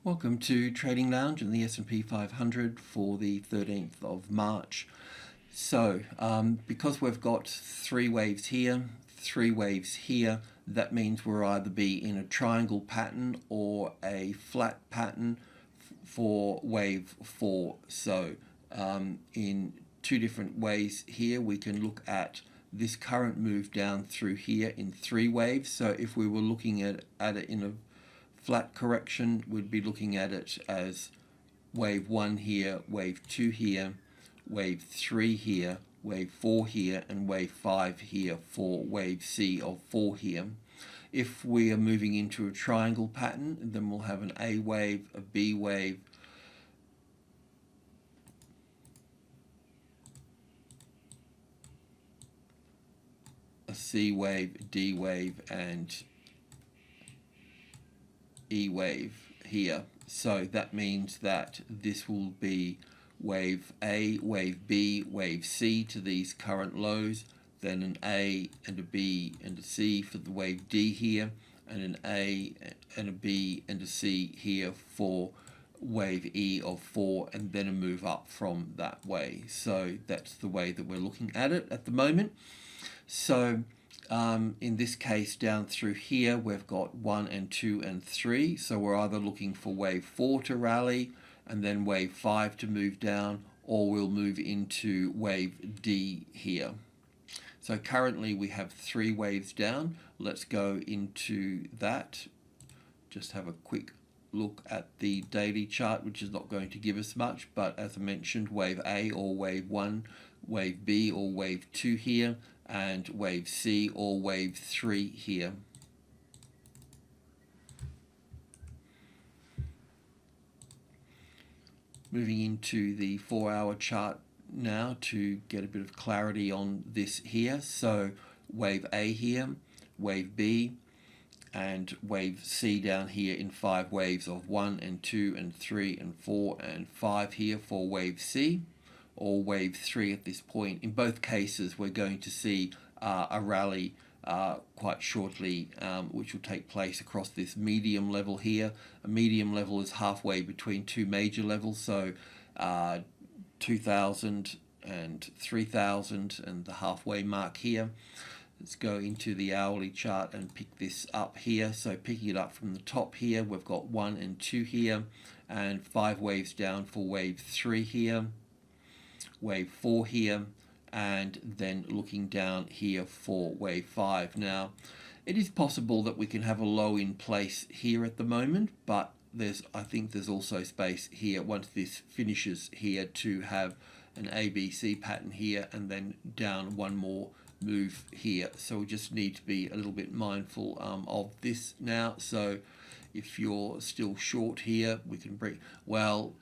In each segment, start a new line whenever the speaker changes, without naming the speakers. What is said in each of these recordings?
Welcome to Trading Lounge and the SP 500 for the 13th of March. So, because we've got three waves here, three waves here, that means we'll either be in a triangle pattern or a flat pattern for wave 4. So, in two different ways here, we can look at this current move down through here in three waves. So if we were looking at it in a flat correction, we'd be looking at it as wave 1 here, wave 2 here, wave 3 here, wave 4 here, and wave 5 here for wave C of 4 here. If we are moving into a triangle pattern, then we'll have an A wave, a B wave, a C wave, D wave, and E wave here. So that means that this will be wave A, wave B, wave C to these current lows, then an A and a B and a C for the wave D here, and an A and a B and a C here for wave E of 4, and then a move up from that way. So that's the way that we're looking at it at the moment. So in this case, down through here, we've got 1 and 2 and 3. So we're either looking for wave 4 to rally and then wave 5 to move down, or we'll move into wave D here. So currently we have 3 waves down. Let's go into that. Just have a quick look at the daily chart, which is not going to give us much, but as I mentioned, wave A or wave 1, wave B or wave 2 here, and wave C or wave 3 here. Moving into the 4-hour chart now to get a bit of clarity on this here. So wave A here, wave B, and wave C down here in 5 waves of 1 and 2 and 3 and 4 and 5 here for wave C, or wave 3 at this point. In both cases, we're going to see a rally quite shortly, which will take place across this medium level here. A medium level is halfway between two major levels, so 2,000 and 3,000 and the halfway mark here. Let's go into the hourly chart and pick this up here. So picking it up from the top here, we've got 1 and 2 here, and 5 waves down for wave 3 here, wave 4 here, and then looking down here for wave 5. Now, it is possible that we can have a low in place here at the moment, but I think there's also space here once this finishes here to have an ABC pattern here and then down one more move here. So we just need to be a little bit mindful of this now. So if you're still short here, we can bring, well,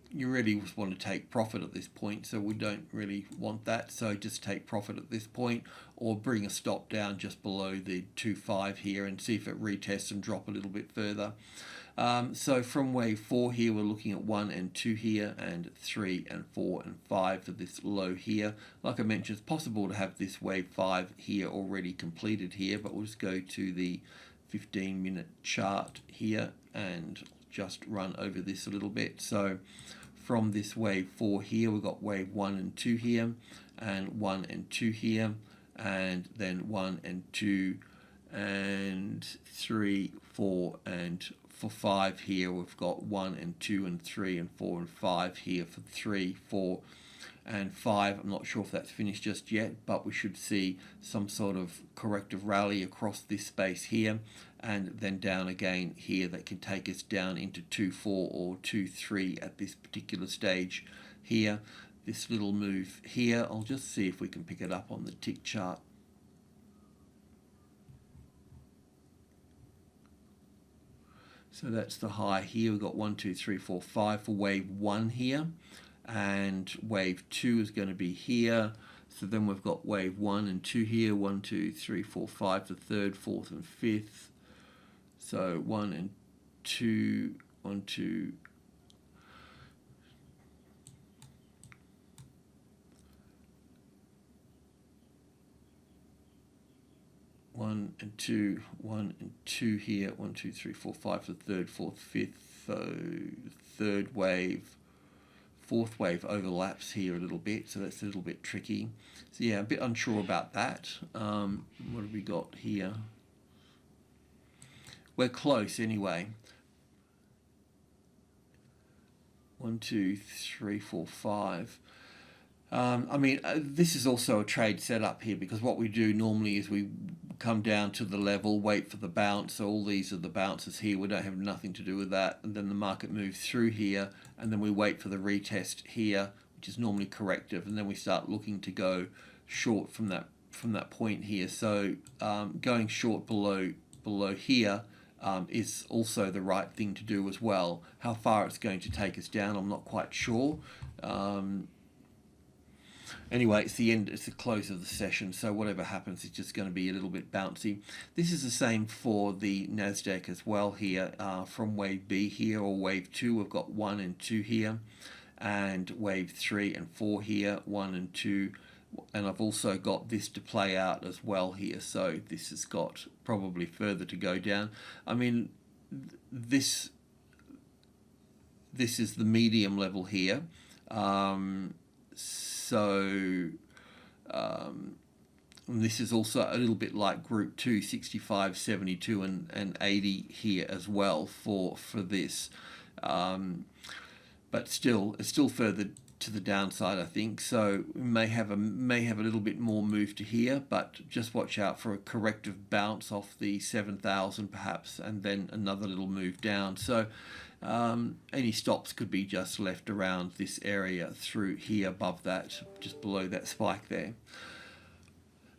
you really just want to take profit at this point, so we don't really want that. So just take profit at this point, or bring a stop down just below the 2.5 here and see if it retests and drop a little bit further. So from wave 4 here, we're looking at 1 and 2 here, and 3 and 4 and 5 for this low here. Like I mentioned, it's possible to have this wave 5 here already completed here, but we'll just go to the 15-minute chart here and just run over this a little bit. So from this wave 4 here, we've got wave 1 and 2 here, and 1 and 2 here, and then 1 and 2 and 3, 4, and for 5 here, we've got 1 and 2 and 3 and 4 and 5 here for 3, 4, and 5. I'm not sure if that's finished just yet, but we should see some sort of corrective rally across this space here, and then down again here that can take us down into 2.4 or 2.3 at this particular stage here. This little move here, I'll just see if we can pick it up on the tick chart. So that's the high here. We've got 1, 2, 3, 4, 5 for wave 1 here, and wave 2 is going to be here. So then we've got wave 1 and 2 here, 1, 2, 3, 4, 5, the 3rd, 4th, and 5th. So 1 and 2, 1, 2, 1 1 and 2, 1 and 2 here, 1, 2, 3, 4, 5, the third, fourth, fifth, third wave, fourth wave overlaps here a little bit, so that's a little bit tricky. So yeah, a bit unsure about that. What have we got here? We're close anyway. 1, 2, 3, 4, 5. I mean, this is also a trade setup here, because what we do normally is we come down to the level, wait for the bounce. So all these are the bounces here. We don't have nothing to do with that. And then the market moves through here, and then we wait for the retest here, which is normally corrective. And then we start looking to go short from that point here. So going short below here is also the right thing to do as well. How far it's going to take us down, I'm not quite sure. Anyway, it's the close of the session, so whatever happens, it's just going to be a little bit bouncy. This is the same for the Nasdaq as well here. From wave B here, or wave 2, we've got 1 and 2 here, and wave 3 and 4 here, 1 and 2, and I've also got this to play out as well here. So this has got probably further to go down. I mean, this is the medium level here. So this is also a little bit like group 2, 65, 72 and 80 here as well for this. But still, it's still further to the downside, I think. So we may have a little bit more move to here, but just watch out for a corrective bounce off the 7,000 perhaps, and then another little move down. So any stops could be just left around this area through here above that, just below that spike there.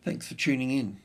Thanks for tuning in.